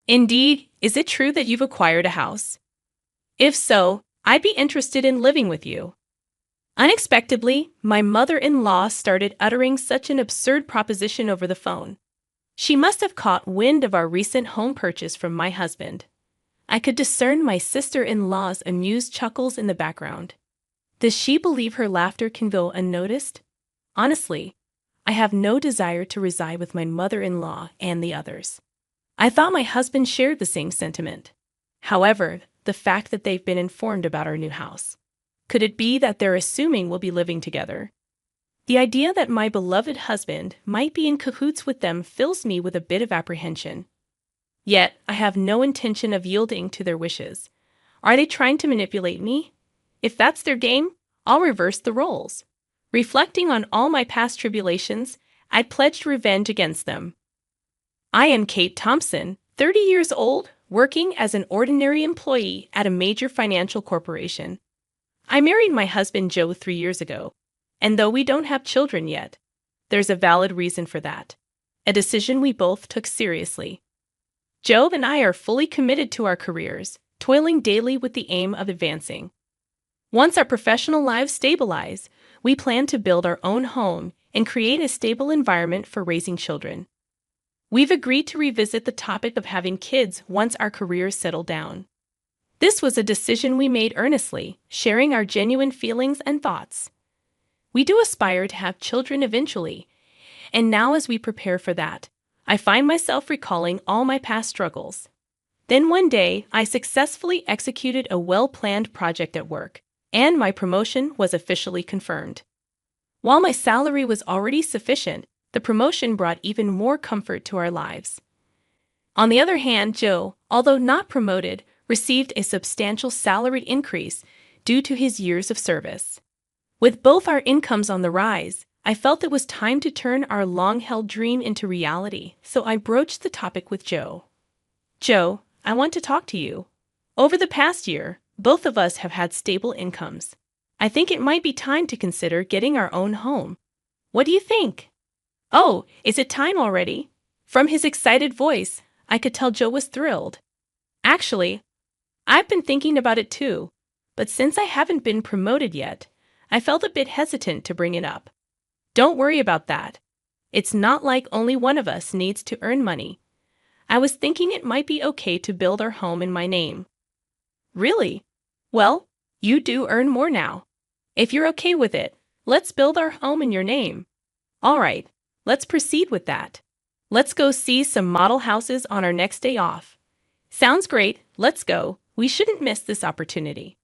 Indeed, is it true that you've acquired a house? If so, I'd be interested in living with you. Unexpectedly, my mother-in-law started uttering such an absurd proposition over the phone. She must have caught wind of our recent home purchase from my husband. I could discern my sister-in-law's amused chuckles in the background. Does she believe her laughter can go unnoticed? Honestly, I have no desire to reside with my mother-in-law and the others. I thought my husband shared the same sentiment. However, the fact that they've been informed about our new house. Could it be that they're assuming we'll be living together? The idea that my beloved husband might be in cahoots with them fills me with a bit of apprehension. Yet, I have no intention of yielding to their wishes. Are they trying to manipulate me? If that's their game, I'll reverse the roles. Reflecting on all my past tribulations, I'd pledged revenge against them. I am Kate Thompson, 30 years old, working as an ordinary employee at a major financial corporation. I married my husband Joe 3 years ago, and though we don't have children yet, there's a valid reason for that. A decision we both took seriously. Joe and I are fully committed to our careers, toiling daily with the aim of advancing. Once our professional lives stabilize, we plan to build our own home and create a stable environment for raising children. We've agreed to revisit the topic of having kids once our careers settle down. This was a decision we made earnestly, sharing our genuine feelings and thoughts. We do aspire to have children eventually, and now as we prepare for that, I find myself recalling all my past struggles. Then one day, I successfully executed a well-planned project at work, and my promotion was officially confirmed. While my salary was already sufficient, the promotion brought even more comfort to our lives. On the other hand, Joe, although not promoted, received a substantial salary increase due to his years of service. With both our incomes on the rise, I felt it was time to turn our long-held dream into reality, so I broached the topic with Joe. Joe, I want to talk to you. Over the past year, both of us have had stable incomes. I think it might be time to consider getting our own home. What do you think? Oh, is it time already? From his excited voice, I could tell Joe was thrilled. Actually, I've been thinking about it too, but since I haven't been promoted yet, I felt a bit hesitant to bring it up. Don't worry about that. It's not like only one of us needs to earn money. I was thinking it might be okay to build our home in my name. Really? Well, you do earn more now. If you're okay with it, let's build our home in your name. All right, let's proceed with that. Let's go see some model houses on our next day off. Sounds great, let's go. We shouldn't miss this opportunity.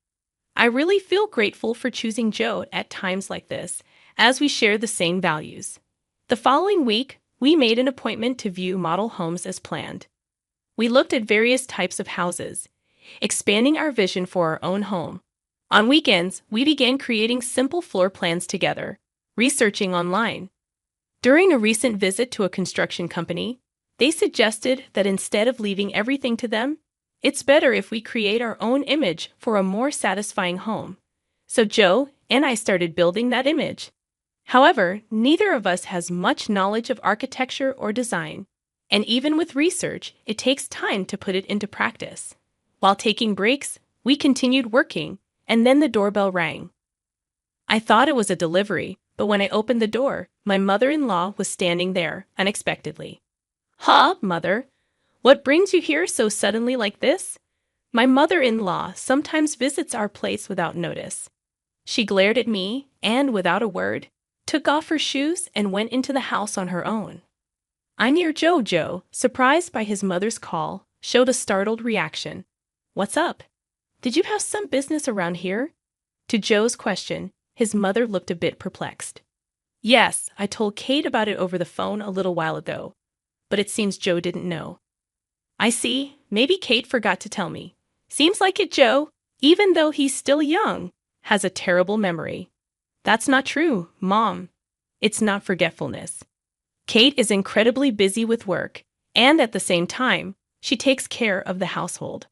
I really feel grateful for choosing Joe at times like this, as we share the same values. The following week, we made an appointment to view model homes as planned. We looked at various types of houses, expanding our vision for our own home. On weekends, we began creating simple floor plans together, researching online. During a recent visit to a construction company, they suggested that instead of leaving everything to them, it's better if we create our own image for a more satisfying home. So Joe and I started building that image. However, neither of us has much knowledge of architecture or design, and even with research, it takes time to put it into practice. While taking breaks, we continued working, and then the doorbell rang. I thought it was a delivery, but when I opened the door, my mother-in-law was standing there, unexpectedly. "Ha, Mother! What brings you here so suddenly like this?" My mother-in-law sometimes visits our place without notice. She glared at me and, without a word, took off her shoes and went into the house on her own. I near Joe, surprised by his mother's call, showed a startled reaction. "What's up? Did you have some business around here?" To Joe's question, his mother looked a bit perplexed. "Yes, I told Kate about it over the phone a little while ago, but it seems Joe didn't know." "I see. Maybe Kate forgot to tell me. Seems like it, Joe, even though he's still young, has a terrible memory." "That's not true, Mom. It's not forgetfulness. Kate is incredibly busy with work, and at the same time, she takes care of the household.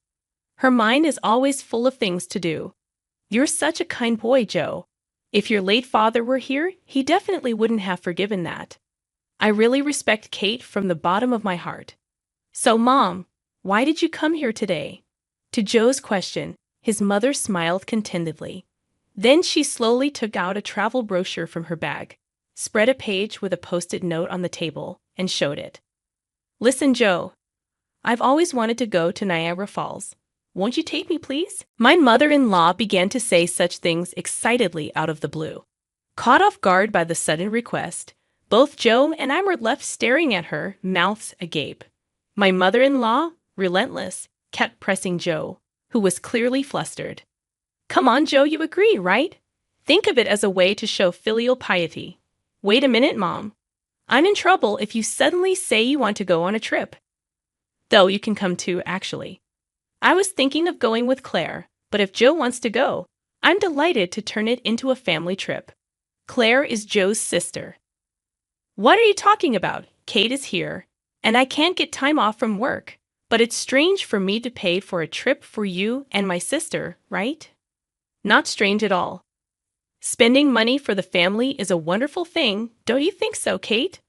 Her mind is always full of things to do. You're such a kind boy, Joe. If your late father were here, he definitely wouldn't have forgiven that. I really respect Kate from the bottom of my heart. So, Mom, Why did you come here today? To Joe's question, his mother smiled contentedly. Then she slowly took out a travel brochure from her bag, spread a page with a post-it note on the table, and showed it. Listen, Joe. I've always wanted to go to Niagara Falls. Won't you take me, please? My mother-in-law began to say such things excitedly out of the blue. Caught off guard by the sudden request, both Joe and I were left staring at her, mouths agape. My mother-in-law, relentless, kept pressing Joe, who was clearly flustered. Come on, Joe, you agree, right? Think of it as a way to show filial piety. Wait a minute, Mom. I'm in trouble if you suddenly say you want to go on a trip. Though you can come too, actually. I was thinking of going with Claire, but if Joe wants to go, I'm delighted to turn it into a family trip. Claire is Joe's sister. What are you talking about? Kate is here, and I can't get time off from work, but it's strange for me to pay for a trip for you and my sister, right? Not strange at all. Spending money for the family is a wonderful thing, don't you think so, Kate?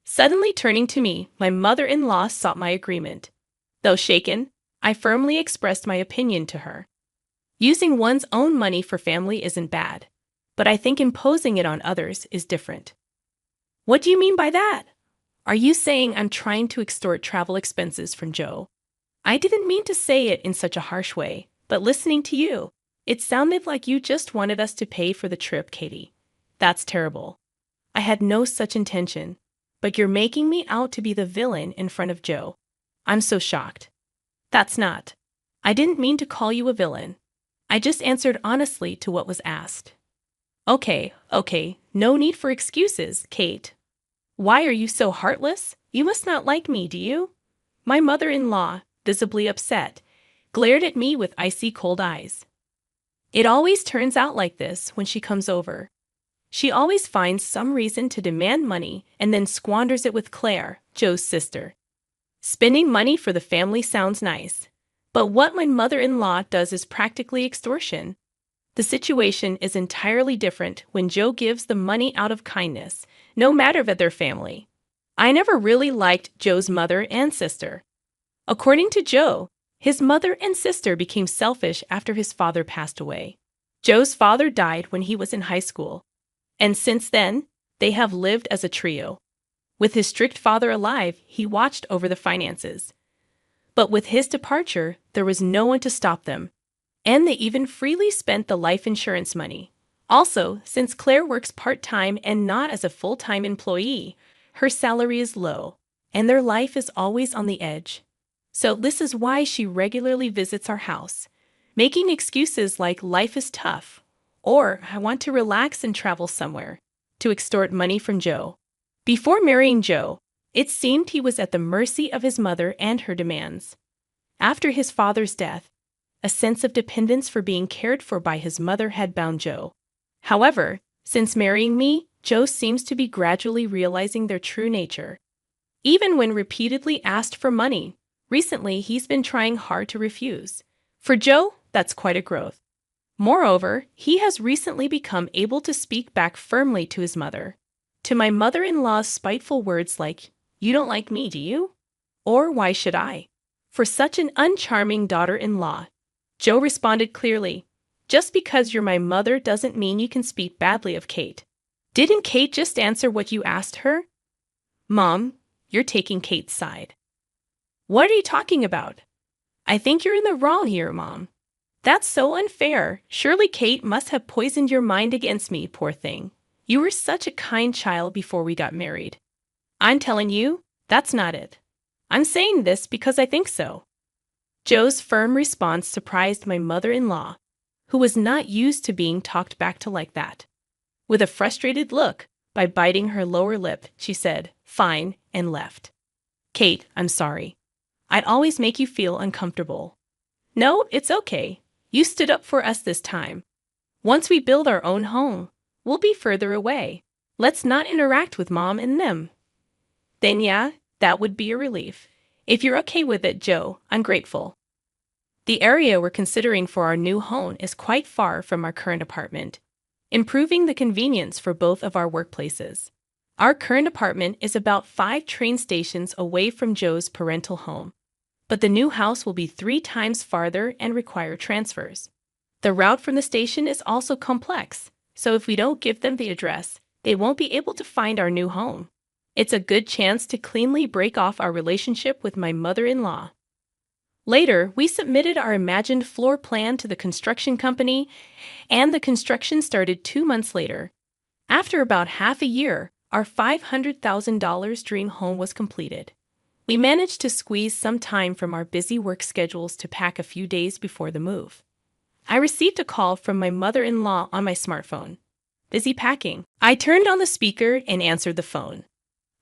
Suddenly turning to me, my mother-in-law sought my agreement. Though shaken, I firmly expressed my opinion to her. Using one's own money for family isn't bad, but I think imposing it on others is different. What do you mean by that? Are you saying I'm trying to extort travel expenses from Joe? I didn't mean to say it in such a harsh way, but listening to you, it sounded like you just wanted us to pay for the trip, Katie. That's terrible. I had no such intention, but you're making me out to be the villain in front of Joe. I'm so shocked. That's not. I didn't mean to call you a villain. I just answered honestly to what was asked. Okay, no need for excuses, Kate. Why are you so heartless? You must not like me, do you? My mother-in-law, visibly upset, glared at me with icy cold eyes. It always turns out like this when she comes over. She always finds some reason to demand money and then squanders it with Claire, Joe's sister. Spending money for the family sounds nice, but what my mother-in-law does is practically extortion. The situation is entirely different when Joe gives the money out of kindness, no matter of their family. I never really liked Joe's mother and sister. According to Joe, his mother and sister became selfish after his father passed away. Joe's father died when he was in high school, and since then, they have lived as a trio. With his strict father alive, he watched over the finances. But with his departure, there was no one to stop them, and they even freely spent the life insurance money. Also, since Claire works part-time and not as a full-time employee, her salary is low, and their life is always on the edge. So this is why she regularly visits our house, making excuses like life is tough, or I want to relax and travel somewhere, to extort money from Joe. Before marrying Joe, it seemed he was at the mercy of his mother and her demands. After his father's death, a sense of dependence for being cared for by his mother had bound Joe. However, since marrying me, Joe seems to be gradually realizing their true nature. Even when repeatedly asked for money, recently he's been trying hard to refuse. For Joe, that's quite a growth. Moreover, he has recently become able to speak back firmly to his mother. To my mother-in-law's spiteful words like, "You don't like me, do you?" Or "Why should I?" For such an uncharming daughter-in-law, Joe responded clearly, "Just because you're my mother doesn't mean you can speak badly of Kate. Didn't Kate just answer what you asked her?" Mom, you're taking Kate's side. What are you talking about? I think you're in the wrong here, Mom. That's so unfair. Surely Kate must have poisoned your mind against me, poor thing. You were such a kind child before we got married. I'm telling you, that's not it. I'm saying this because I think so. Joe's firm response surprised my mother-in-law, who was not used to being talked back to like that. With a frustrated look, by biting her lower lip, she said, "Fine," and left. Kate, I'm sorry. I'd always make you feel uncomfortable. No, it's okay. You stood up for us this time. Once we build our own home, we'll be further away. Let's not interact with Mom and them. Then yeah, that would be a relief. If you're okay with it, Joe, I'm grateful. The area we're considering for our new home is quite far from our current apartment, improving the convenience for both of our workplaces. Our current apartment is about 5 train stations away from Joe's parental home. But the new house will be 3 times farther and require transfers. The route from the station is also complex, so if we don't give them the address, they won't be able to find our new home. It's a good chance to cleanly break off our relationship with my mother-in-law. Later, we submitted our imagined floor plan to the construction company, and the construction started 2 months later. After about half a year, our $500,000 dream home was completed. We managed to squeeze some time from our busy work schedules to pack a few days before the move. I received a call from my mother-in-law on my smartphone. Busy packing. I turned on the speaker and answered the phone.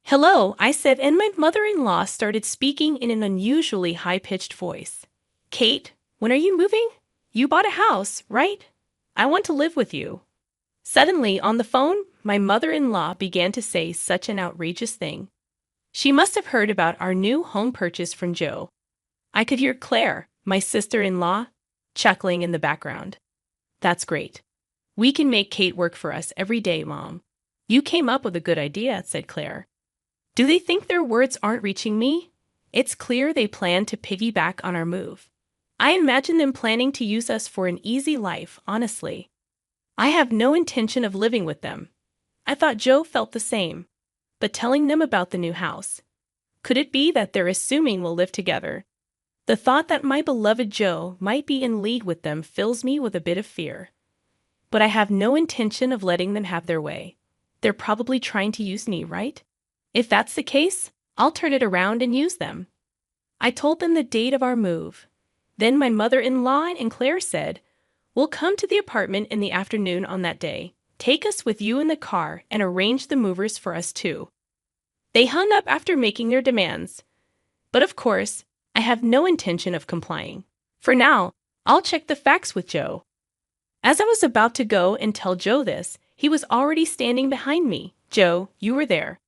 "Hello," I said, and my mother-in-law started speaking in an unusually high-pitched voice. "Kate, when are you moving? You bought a house, right? I want to live with you." Suddenly, on the phone, my mother-in-law began to say such an outrageous thing. She must have heard about our new home purchase from Joe. I could hear Claire, my sister-in-law, chuckling in the background. "That's great. We can make Kate work for us every day, Mom. You came up with a good idea," said Claire. Do they think their words aren't reaching me? It's clear they plan to piggyback on our move. I imagine them planning to use us for an easy life, honestly. I have no intention of living with them. I thought Joe felt the same. But telling them about the new house. Could it be that they're assuming we'll live together? The thought that my beloved Joe might be in league with them fills me with a bit of fear. But I have no intention of letting them have their way. They're probably trying to use me, right? If that's the case, I'll turn it around and use them. I told them the date of our move. Then my mother-in-law and Claire said, "We'll come to the apartment in the afternoon on that day. Take us with you in the car and arrange the movers for us too." They hung up after making their demands. But of course, I have no intention of complying. For now, I'll check the facts with Joe. As I was about to go and tell Joe this, he was already standing behind me. "Joe, you were there.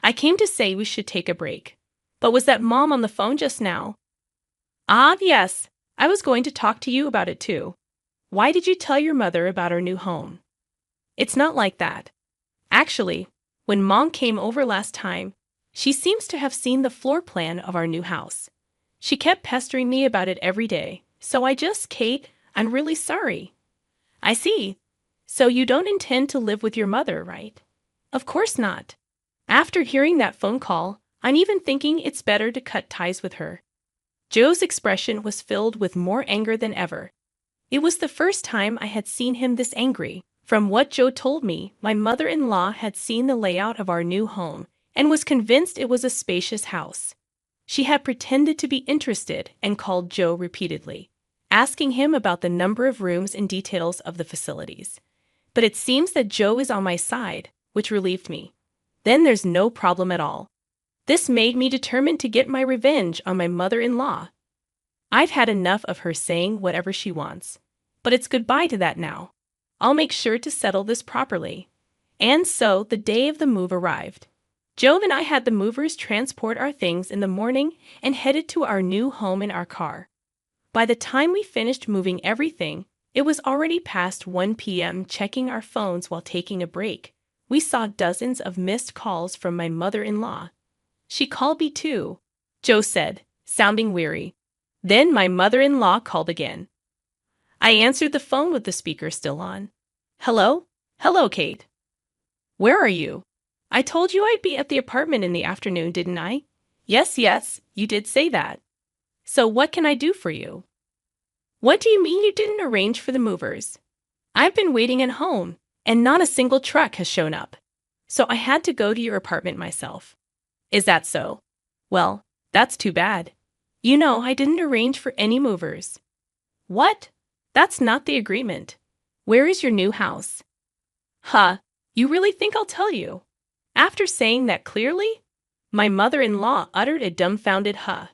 I came to say we should take a break. But was that Mom on the phone just now?" "Ah, yes. I was going to talk to you about it too. Why did you tell your mother about our new home?" "It's not like that. Actually, when Mom came over last time, she seems to have seen the floor plan of our new house. She kept pestering me about it every day, so Kate, I'm really sorry." "I see. So you don't intend to live with your mother, right?" "Of course not. After hearing that phone call, I'm even thinking it's better to cut ties with her." Joe's expression was filled with more anger than ever. It was the first time I had seen him this angry. From what Joe told me, my mother-in-law had seen the layout of our new home and was convinced it was a spacious house. She had pretended to be interested and called Joe repeatedly, asking him about the number of rooms and details of the facilities. But it seems that Joe is on my side, which relieved me. Then there's no problem at all. This made me determined to get my revenge on my mother-in-law. I've had enough of her saying whatever she wants. But it's goodbye to that now. I'll make sure to settle this properly. And so the day of the move arrived. Joe and I had the movers transport our things in the morning and headed to our new home in our car. By the time we finished moving everything, it was already past 1 p.m. Checking our phones while taking a break, we saw dozens of missed calls from my mother-in-law. "She called me too," Joe said, sounding weary. Then my mother-in-law called again. I answered the phone with the speaker still on. "Hello? Hello, Kate. Where are you? I told you I'd be at the apartment in the afternoon, didn't I?" Yes, you did say that. So what can I do for you?" "What do you mean you didn't arrange for the movers? I've been waiting at home, and not a single truck has shown up. So I had to go to your apartment myself." "Is that so? Well, that's too bad. You know I didn't arrange for any movers." "What? That's not the agreement. Where is your new house?" "Huh, you really think I'll tell you?" After saying that clearly, my mother-in-law uttered a dumbfounded huh.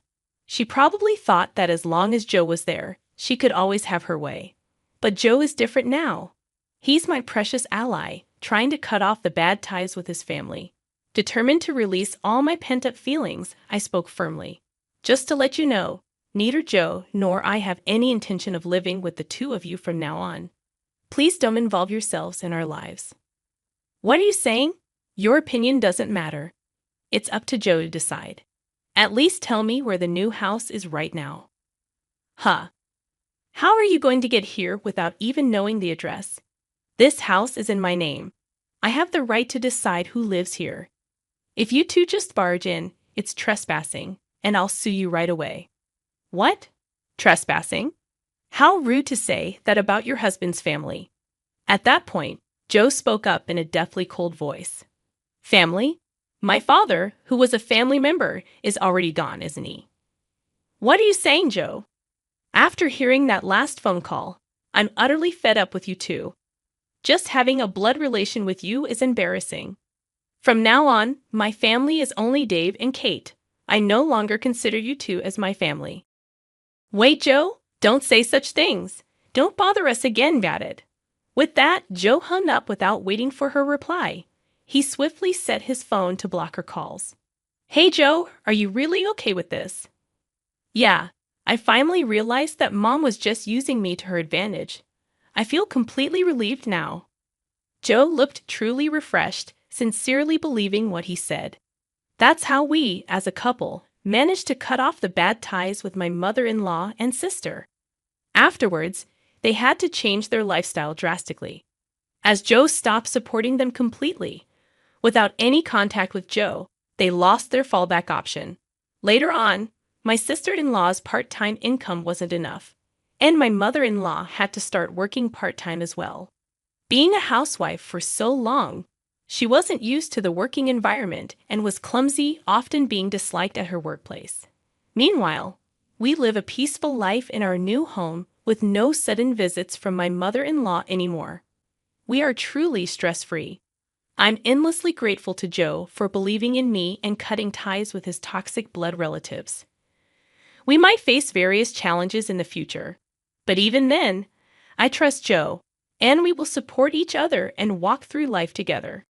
She probably thought that as long as Joe was there, she could always have her way. But Joe is different now. He's my precious ally, trying to cut off the bad ties with his family. Determined to release all my pent-up feelings, I spoke firmly. "Just to let you know, neither Joe nor I have any intention of living with the two of you from now on. Please don't involve yourselves in our lives." "What are you saying? Your opinion doesn't matter. It's up to Joe to decide." At least tell me where the new house is right now. Huh. How are you going to get here without even knowing the address? This house is in my name. I have the right to decide who lives here. If you two just barge in, it's trespassing, and I'll sue you right away. What? Trespassing? How rude to say that about your husband's family. At that point, Joe spoke up in a deathly cold voice. Family? My father, who was a family member, is already gone, isn't he? What are you saying, Joe? After hearing that last phone call, I'm utterly fed up with you two. Just having a blood relation with you is embarrassing. From now on, my family is only Dave and Kate. I no longer consider you two as my family. Wait, Joe, don't say such things. Don't bother us again, batted. With that, Joe hung up without waiting for her reply. He swiftly set his phone to block her calls. Hey, Joe, are you really okay with this? Yeah, I finally realized that Mom was just using me to her advantage. I feel completely relieved now. Joe looked truly refreshed, sincerely believing what he said. That's how we, as a couple, managed to cut off the bad ties with my mother-in-law and sister. Afterwards, they had to change their lifestyle drastically, as Joe stopped supporting them completely. Without any contact with Joe, they lost their fallback option. Later on, my sister-in-law's part-time income wasn't enough, and my mother-in-law had to start working part-time as well. Being a housewife for so long, she wasn't used to the working environment and was clumsy, often being disliked at her workplace. Meanwhile, we live a peaceful life in our new home with no sudden visits from my mother-in-law anymore. We are truly stress-free. I'm endlessly grateful to Joe for believing in me and cutting ties with his toxic blood relatives. We might face various challenges in the future, but even then, I trust Joe, and we will support each other and walk through life together.